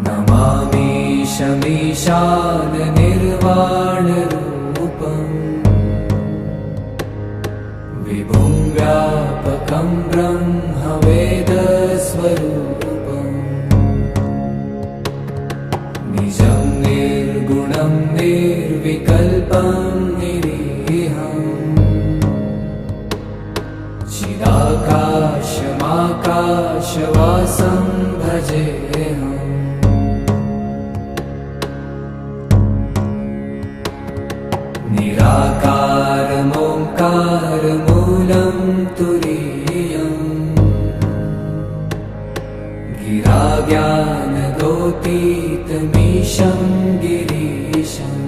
नमामीशमीशाननिर्वाणरूपम् विभुं व्यापकं ब्रह्मवेदस्वरूपम् निजं निर्गुणं निर्विकल्पं निरीहम् चिदाकाशमाकाशवासं भजेऽहम् निराकारमोङ्कारमूलं तुरीयम् गिराज्ञानगोतीतमीशं गिरीशम्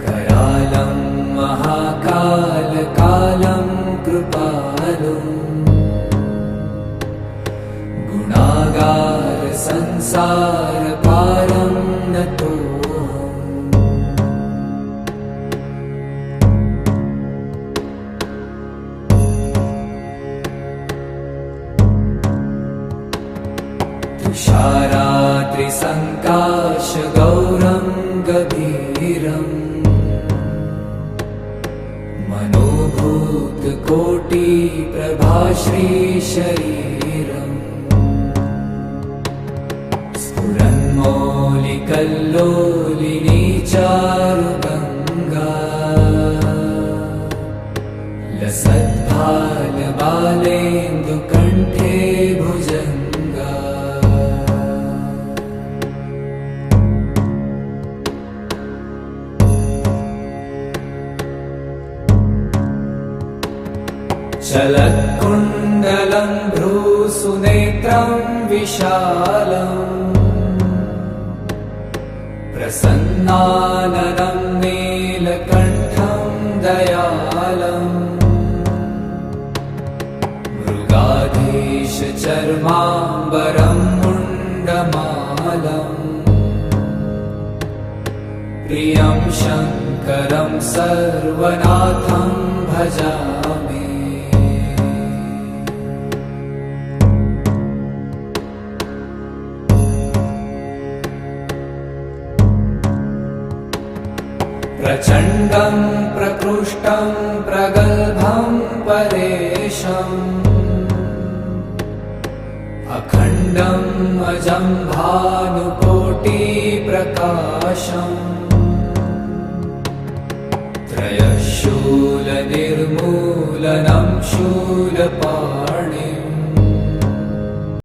करालं महाकालकालं कृपालुम् गुणागारसंसारपारं नतोऽहम् तुषाराद्रिसङ्काशगौरं गभीरम् मनोभूतकोटिप्रभाश्रीशरीरम् स्फुरन्मौलिकल्लोलिनी चारुगङ्गा लसद्भालबालेन्दुकण्ठे भुजङ्गा चलत्कुण्डलं भ्रूसुनेत्रं विशालम् प्रसन्नाननं नीलकण्ठं दयालम् मृगाधीशचर्माम्बरं मुण्डमालम् प्रियं शङ्करं सर्वनाथं भजामि प्रचण्डं प्रकृष्टं प्रगल्भं परेशम् अखण्डम् अजं भानुकोटिप्रकाशम् त्रयशूलनिर्मूलनं शूलपाणिम्